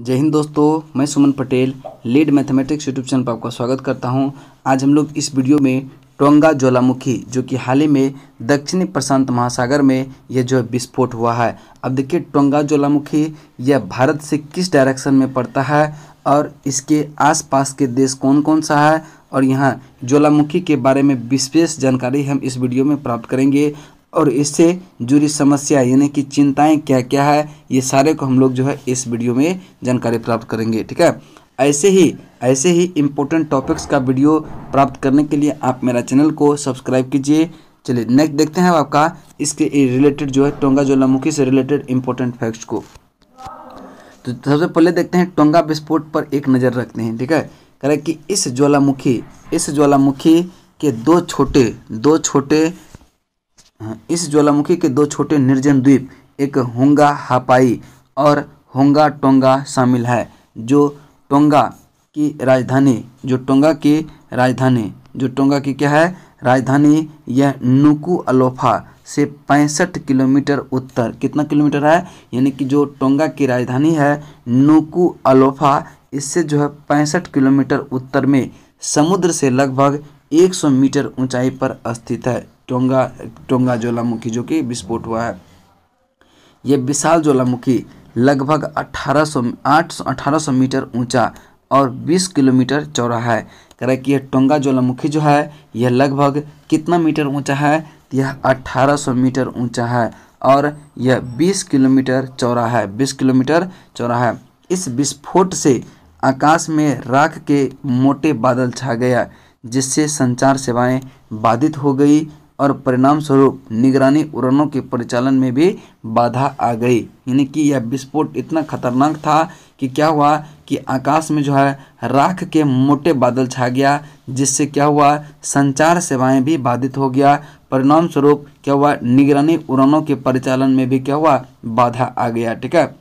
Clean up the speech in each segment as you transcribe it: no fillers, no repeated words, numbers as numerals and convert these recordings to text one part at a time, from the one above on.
जय हिंद दोस्तों, मैं Suman Patel lead mathematics YouTube channel पर आपका स्वागत करता हूं। आज हम लोग इस वीडियो में टोंगा ज्वालामुखी जो कि हाल ही में दक्षिणी प्रशांत महासागर में यह जो विस्फोट हुआ है। अब देखिए, टोंगा ज्वालामुखी यह भारत से किस डायरेक्शन में पड़ता है और इसके आसपास के देश कौन कौन सा है, और यहाँ ज्वालामुखी के बारे में विशेष जानकारी हम इस वीडियो में प्राप्त करेंगे और इससे जुड़ी समस्या यानी कि चिंताएं क्या क्या है, ये सारे को हम लोग जो है इस वीडियो में जानकारी प्राप्त करेंगे। ठीक है, ऐसे ही इम्पोर्टेंट टॉपिक्स का वीडियो प्राप्त करने के लिए आप मेरा चैनल को सब्सक्राइब कीजिए। चलिए नेक्स्ट देखते हैं आपका इसके रिलेटेड जो है टोंगा ज्वालामुखी से रिलेटेड इम्पोर्टेंट फैक्ट्स को। तो सबसे पहले देखते हैं टोंगा विस्फोट पर एक नज़र रखते हैं। ठीक है, कह रहे कि इस ज्वालामुखी के दो छोटे निर्जन द्वीप, एक होंगा हापाई और होंगा टोंगा शामिल है। जो टोंगा की राजधानी यह नुकु अलोफा से 65 किलोमीटर उत्तर, कितना किलोमीटर है, यानी कि जो टोंगा की राजधानी है नुकु अलोफा, इससे जो है 65 किलोमीटर उत्तर में समुद्र से लगभग 100 मीटर ऊंचाई पर स्थित है। टोंगा ज्वालामुखी जो कि विस्फोट हुआ है। यह विशाल ज्वालामुखी लगभग 1800 मीटर ऊंचा और 20 किलोमीटर चौड़ा है। कह रहा है कि यह टोंगा ज्वालामुखी जो है यह लगभग कितना मीटर ऊंचा है, यह 1800 मीटर ऊंचा है और यह 20 किलोमीटर चौड़ा है। इस विस्फोट से आकाश में राख के मोटे बादल छा गया, जिससे संचार सेवाएं बाधित हो गई और परिणाम स्वरूप निगरानी उड़ानों के परिचालन में भी बाधा आ गई। यानी कि यह विस्फोट इतना खतरनाक था कि क्या हुआ कि आकाश में जो है राख के मोटे बादल छा गया, जिससे क्या हुआ, संचार सेवाएं भी बाधित हो गया। परिणाम स्वरूप क्या हुआ, निगरानी उड़ानों के परिचालन में भी क्या हुआ, बाधा आ गया। ठीक है,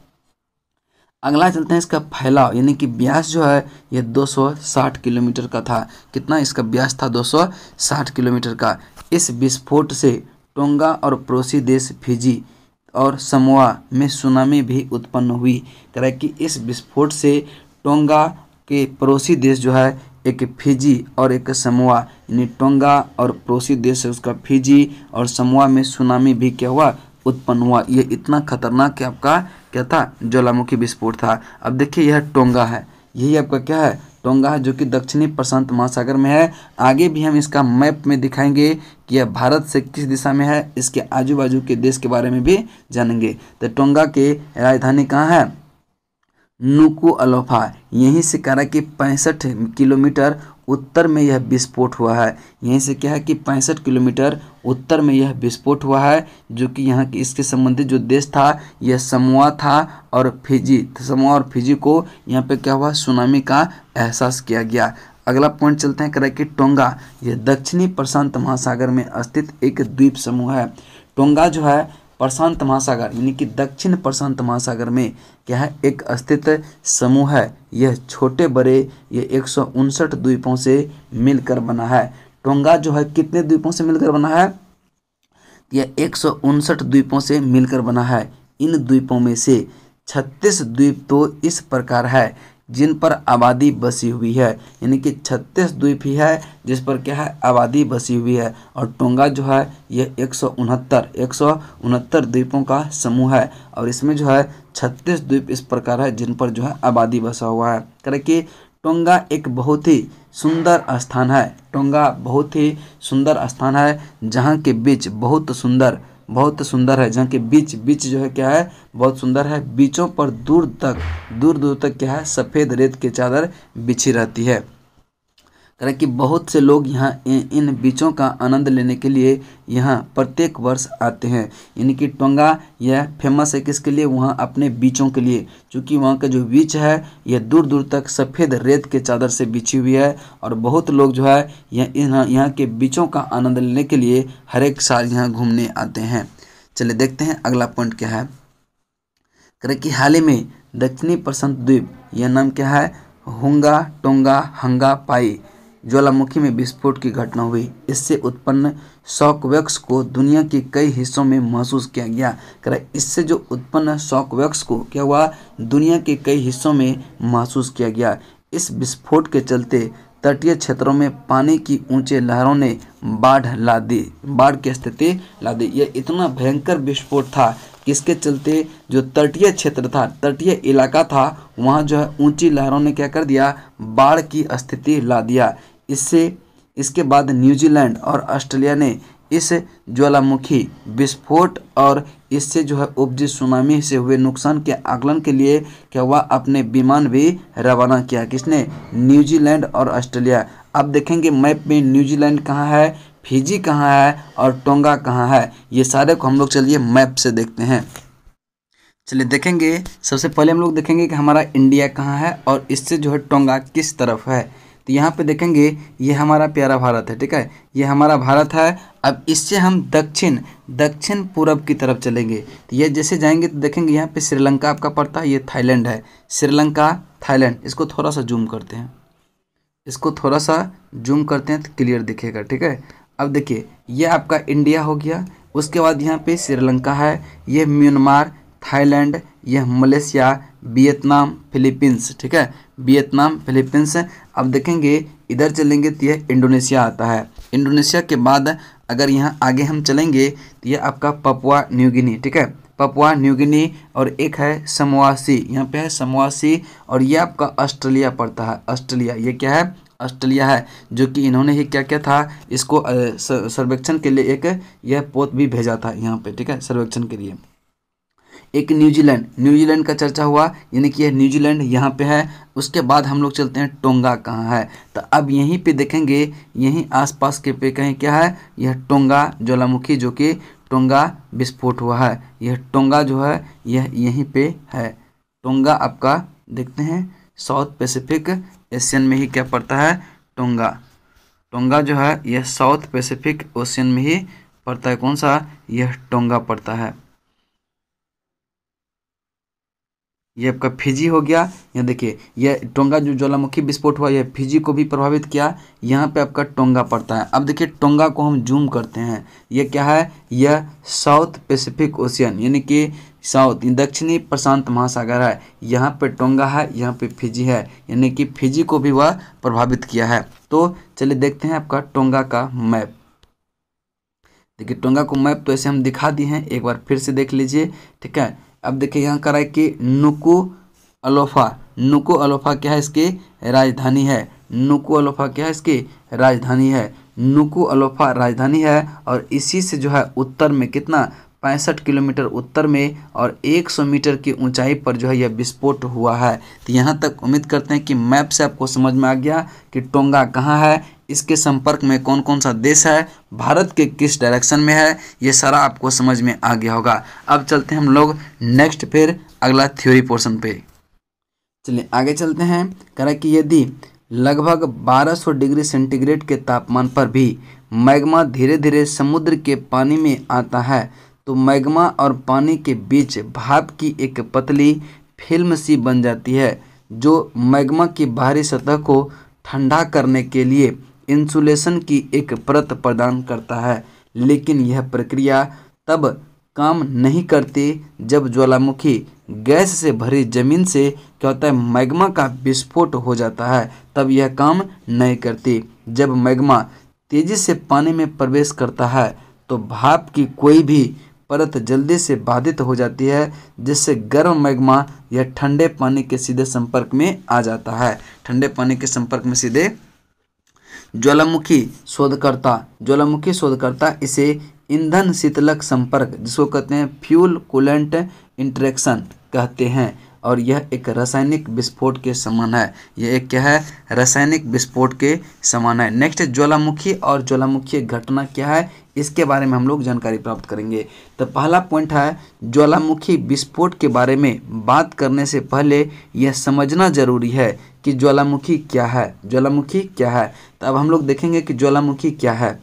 अगला चलते हैं इसका फैलाव, यानी कि व्यास जो है ये 260 किलोमीटर का था। कितना इसका व्यास था, 260 किलोमीटर का। इस विस्फोट से टोंगा और पड़ोसी देश फिजी और समोआ में सुनामी भी उत्पन्न हुई। कह रहा है कि इस विस्फोट से टोंगा के पड़ोसी देश जो है एक फिजी और एक समोआ, यानी टोंगा और पड़ोसी देश है उसका फिजी और समोआ में सुनामी भी क्या हुआ, उत्पन्न हुआ। ये इतना खतरनाक कि आपका क्या था, ज्वालामुखी विस्फोट था। अब देखिए यह टोंगा है, यही आपका क्या है, टोंगा है, जो कि दक्षिणी प्रशांत महासागर में है। आगे भी हम इसका मैप में दिखाएंगे कि यह भारत से किस दिशा में है, इसके आजू बाजू के देश के बारे में भी जानेंगे। तो टोंगा के राजधानी कहाँ है, नुकु अलोफा। यहीं से कह रहा है कि 65 किलोमीटर उत्तर में यह विस्फोट हुआ है। यहीं से क्या है कि 65 किलोमीटर उत्तर में यह विस्फोट हुआ है, जो कि यहाँ की इसके संबंधित जो देश था यह समोआ था और फिजी। समोआ और फिजी को यहाँ पे क्या हुआ, सुनामी का एहसास किया गया। अगला पॉइंट चलते हैं, कह रहा है कि टोंगा यह दक्षिणी प्रशांत महासागर में स्थित एक द्वीप समूह है। टोंगा जो है प्रशांत महासागर यानी कि दक्षिण प्रशांत महासागर में क्या है, एक स्थित समूह है। यह छोटे बड़े ये 159 द्वीपों से मिलकर बना है। टोंगा जो है कितने द्वीपों से मिलकर बना है, यह 159 द्वीपों से मिलकर बना है। इन द्वीपों में से 36 द्वीप तो इस प्रकार है जिन पर आबादी बसी हुई है, यानी कि 36 द्वीप ही है जिस पर क्या है, आबादी बसी हुई है। और टोंगा जो है यह 169 द्वीपों का समूह है और इसमें जो है 36 द्वीप इस प्रकार है जिन पर जो है आबादी बसा हुआ है। करें कि टोंगा एक बहुत ही सुंदर स्थान है। टोंगा बहुत ही सुंदर स्थान है जहाँ के बीच बहुत सुंदर है, जहाँ के बीच जो है क्या है, बहुत सुंदर है। बीचों पर दूर दूर तक क्या है, सफ़ेद रेत की चादर बिछी रहती है। करें कि बहुत से लोग यहाँ इन बीचों का आनंद लेने के लिए यहाँ प्रत्येक वर्ष आते हैं। यानी कि टोंगा यह फेमस है किसके लिए, वहाँ अपने बीचों के लिए, क्योंकि वहाँ का जो बीच है यह दूर दूर तक सफ़ेद रेत के चादर से बिछी हुई है और बहुत लोग जो है यहाँ के बीचों का आनंद लेने के लिए हर एक साल यहाँ घूमने आते हैं। चलिए देखते हैं अगला पॉइंट क्या है। करें कि हाल ही में दक्षिणी प्रशांत द्वीप, यह नाम क्या है, होंगा टोंगा हंगा पाई ज्वालामुखी में विस्फोट की घटना हुई। इससे उत्पन्न शॉकवेव्स को दुनिया के कई हिस्सों में महसूस किया गया। कह रहा है इससे जो उत्पन्न शॉकवेव्स को क्या हुआ, दुनिया के कई हिस्सों में महसूस किया गया। इस विस्फोट के चलते तटीय क्षेत्रों में पानी की ऊंचे लहरों ने बाढ़ की स्थिति ला दी। यह इतना भयंकर विस्फोट था किसके चलते, जो तटीय क्षेत्र था, तटीय इलाका था, वहाँ जो है ऊंची लहरों ने क्या कर दिया, बाढ़ की स्थिति ला दिया। इसके बाद न्यूजीलैंड और ऑस्ट्रेलिया ने इस ज्वालामुखी विस्फोट और इससे जो है उपजी सुनामी से हुए नुकसान के आकलन के लिए क्या हुआ, अपने विमान भी रवाना किया। किसने, न्यूजीलैंड और ऑस्ट्रेलिया। अब देखेंगे मैप में न्यूजीलैंड कहाँ है, फिजी कहाँ है और टोंगा कहाँ है, ये सारे को हम लोग चलिए मैप से देखते हैं। चलिए देखेंगे, सबसे पहले हम लोग देखेंगे कि हमारा इंडिया कहाँ है और इससे जो है टोंगा किस तरफ है। तो यहाँ पे देखेंगे ये हमारा प्यारा भारत है, ठीक है, ये हमारा भारत है। अब इससे हम दक्षिण पूरब की तरफ चलेंगे, तो ये जैसे जाएंगे तो देखेंगे यहाँ पे श्रीलंका आपका पड़ता है, ये थाईलैंड है, श्रीलंका थाईलैंड। इसको थोड़ा सा जूम करते हैं, तो क्लियर दिखेगा, ठीक है। अब देखिए ये आपका इंडिया हो गया, उसके बाद यहाँ पे श्रीलंका है, ये म्यांमार, थाईलैंड, यह मलेशिया, वियतनाम, फिलीपींस, ठीक है, वियतनाम, फिलीपींस। अब देखेंगे इधर चलेंगे तो यह इंडोनेशिया आता है। इंडोनेशिया के बाद अगर यहाँ आगे हम चलेंगे तो यह आपका पपुआ न्यू गिनी, ठीक है, पपुआ न्यू गिनी। और एक है समोआसी, यहाँ पे है समोआसी। और ये आपका ऑस्ट्रेलिया पड़ता है, ऑस्ट्रेलिया, ये क्या है, ऑस्ट्रेलिया है, जो कि इन्होंने ही क्या किया था, इसको सर्वेक्षण के लिए एक यह पोत भी भेजा था यहाँ पे, ठीक है, सर्वेक्षण के लिए। एक न्यूजीलैंड का चर्चा हुआ, यानी कि यह न्यूजीलैंड यहाँ पे है। उसके बाद हम लोग चलते हैं टोंगा कहाँ है, तो अब यहीं पे देखेंगे, यहीं आसपास के पे कहीं क्या है, यह टोंगा ज्वालामुखी, जो कि टोंगा विस्फोट हुआ है, यह टोंगा जो है यह यहीं पे है। टोंगा आपका देखते हैं साउथ पैसिफिक एशियन में ही क्या पड़ता है, टोंगा जो है यह साउथ पैसिफिक ओशियन में ही पड़ता है। कौन सा, यह टोंगा पड़ता है। ये आपका फिजी हो गया। यहाँ देखिए यह टोंगा जो ज्वालामुखी विस्फोट हुआ, यह फिजी को भी प्रभावित किया। यहाँ पे आपका टोंगा पड़ता है। अब देखिए टोंगा को हम जूम करते हैं, ये क्या है, यह साउथ पैसिफिक ओशियन, यानी कि साउथ दक्षिणी प्रशांत महासागर है। यहाँ पे टोंगा है, यहाँ पे फिजी है, यानी कि फिजी को भी वह प्रभावित किया है। तो चलिए देखते हैं आपका टोंगा का मैप। देखिए टोंगा को मैप तो ऐसे हम दिखा दिए हैं, एक बार फिर से देख लीजिए, ठीक है। अब देखिए यहाँ कर रहा है कि नुकू अलोफा क्या है, इसकी राजधानी है। नुकू अलोफा क्या है, इसकी राजधानी है। नुकू अलोफा राजधानी है और इसी से जो है उत्तर में कितना, 65 किलोमीटर उत्तर में और 100 मीटर की ऊंचाई पर जो है यह विस्फोट हुआ है। तो यहाँ तक उम्मीद करते हैं कि मैप से आपको समझ में आ गया कि टोंगा कहाँ है, इसके संपर्क में कौन कौन सा देश है, भारत के किस डायरेक्शन में है, ये सारा आपको समझ में आ गया होगा। अब चलते हैं हम लोग नेक्स्ट फिर अगला थ्योरी पोर्शन पे। चलिए आगे चलते हैं। कह रहा है कि यदि लगभग 1200 डिग्री सेंटीग्रेड के तापमान पर भी मैग्मा धीरे धीरे समुद्र के पानी में आता है तो मैग्मा और पानी के बीच भाप की एक पतली फिल्म सी बन जाती है, जो मैग्मा की बाहरी सतह को ठंडा करने के लिए इंसुलेशन की एक परत प्रदान करता है। लेकिन यह प्रक्रिया तब काम नहीं करती जब ज्वालामुखी गैस से भरी जमीन से क्या होता है, मैग्मा का विस्फोट हो जाता है, तब यह काम नहीं करती। जब मैग्मा तेजी से पानी में प्रवेश करता है तो भाप की कोई भी परत जल्दी से बाधित हो जाती है, जिससे गर्म मैग्मा या ठंडे पानी के सीधे संपर्क में आ जाता है। ठंडे पानी के संपर्क में सीधे ज्वालामुखी शोधकर्ता इसे ईंधन शीतलक संपर्क, जिसको कहते हैं फ्यूल कूलेंट इंटरेक्शन कहते हैं, और यह एक रासायनिक विस्फोट के समान है। यह एक क्या है, रासायनिक विस्फोट के समान है। नेक्स्ट ज्वालामुखी और ज्वालामुखी घटना क्या है, इसके बारे में हम लोग जानकारी प्राप्त करेंगे। तो पहला पॉइंट है, ज्वालामुखी विस्फोट के बारे में बात करने से पहले यह समझना जरूरी है कि ज्वालामुखी क्या है। तो अब हम लोग देखेंगे कि ज्वालामुखी क्या है।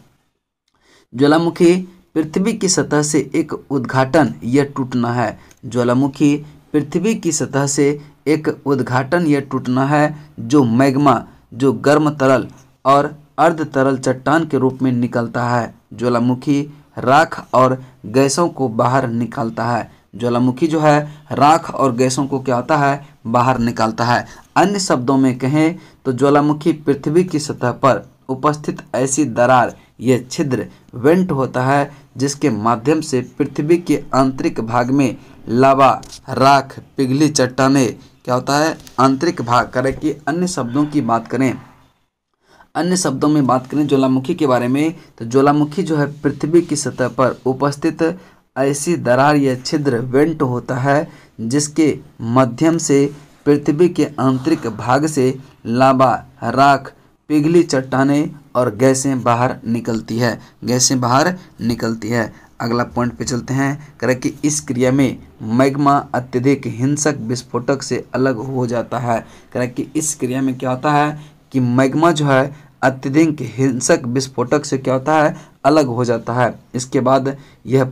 ज्वालामुखी पृथ्वी की सतह से एक उद्घाटन या टूटना है। ज्वालामुखी पृथ्वी की सतह से एक उद्घाटन या टूटना है, जो मैग्मा, जो गर्म तरल और अर्ध तरल चट्टान के रूप में निकलता है, ज्वालामुखी राख और गैसों को बाहर निकालता है। ज्वालामुखी जो है राख और गैसों को क्या होता है, बाहर निकालता है। अन्य शब्दों में कहें तो ज्वालामुखी पृथ्वी की सतह पर उपस्थित ऐसी दरार यह छिद्र वेंट होता है जिसके माध्यम से पृथ्वी के आंतरिक भाग में लावा, राख, पिघली चट्टानें क्या होता है, आंतरिक भाग। करें कि अन्य शब्दों की बात करें, अन्य शब्दों में बात करें ज्वालामुखी के बारे में तो ज्वालामुखी जो है पृथ्वी की सतह पर उपस्थित ऐसी दरार या छिद्र वेंट होता है जिसके माध्यम से पृथ्वी के आंतरिक भाग से लावा, राख, पिघली चट्टानें और गैसें बाहर निकलती है, गैसें बाहर निकलती है। अगला पॉइंट पे चलते हैं। करें कि इस क्रिया में मैग्मा अत्यधिक हिंसक विस्फोटक से अलग हो जाता है। करें कि इस क्रिया में क्या होता है कि मैग्मा जो है अत्यधिक हिंसक विस्फोटक से क्या होता है, अलग हो जाता है। इसके बाद यह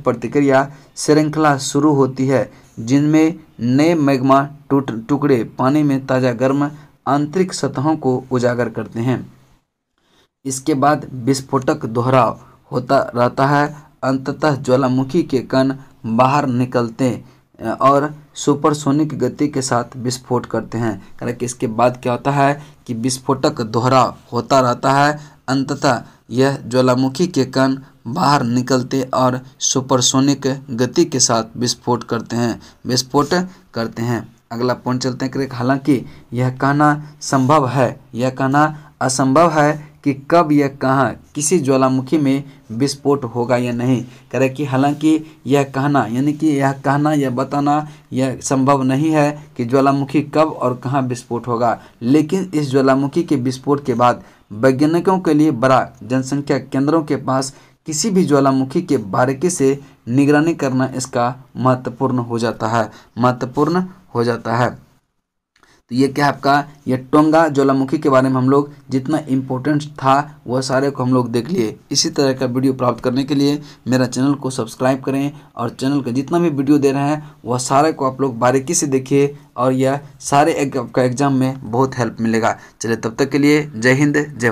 प्रतिक्रिया श्रृंखला शुरू होती है जिनमें नए मैग्मा टुकड़े पानी में ताज़ा गर्म आंतरिक सतहों को उजागर करते हैं। इसके बाद विस्फोटक दोहराव होता रहता है। अंततः ज्वालामुखी के कण बाहर निकलते और सुपरसोनिक गति के साथ विस्फोट करते हैं। कारण कि इसके बाद क्या होता है कि विस्फोटक दोहराव होता रहता है। अंततः यह ज्वालामुखी के कण बाहर निकलते और सुपरसोनिक गति के साथ विस्फोट करते हैं। अगला पॉइंट चलते हैं। हालांकि यह कहना संभव है, यह कहना असंभव है कि कब यह कहाँ किसी ज्वालामुखी में विस्फोट होगा या नहीं। करें कि हालांकि यह कहना यानी कि यह कहना या बताना यह संभव नहीं है कि ज्वालामुखी कब और कहाँ विस्फोट होगा, लेकिन इस ज्वालामुखी के विस्फोट के बाद वैज्ञानिकों के लिए बड़ा जनसंख्या केंद्रों के पास किसी भी ज्वालामुखी के बारीकी से निगरानी करना इसका महत्वपूर्ण हो जाता है। तो ये क्या है आपका, ये टोंगा ज्वालामुखी के बारे में हम लोग जितना इम्पोर्टेंट था वह सारे को हम लोग देख लिए। इसी तरह का वीडियो प्राप्त करने के लिए मेरा चैनल को सब्सक्राइब करें और चैनल का जितना भी वीडियो दे रहे हैं वह सारे को आप लोग बारीकी से देखिए और यह सारे आपका एग्जाम में बहुत हेल्प मिलेगा। चलिए तब तक के लिए जय हिंद, जय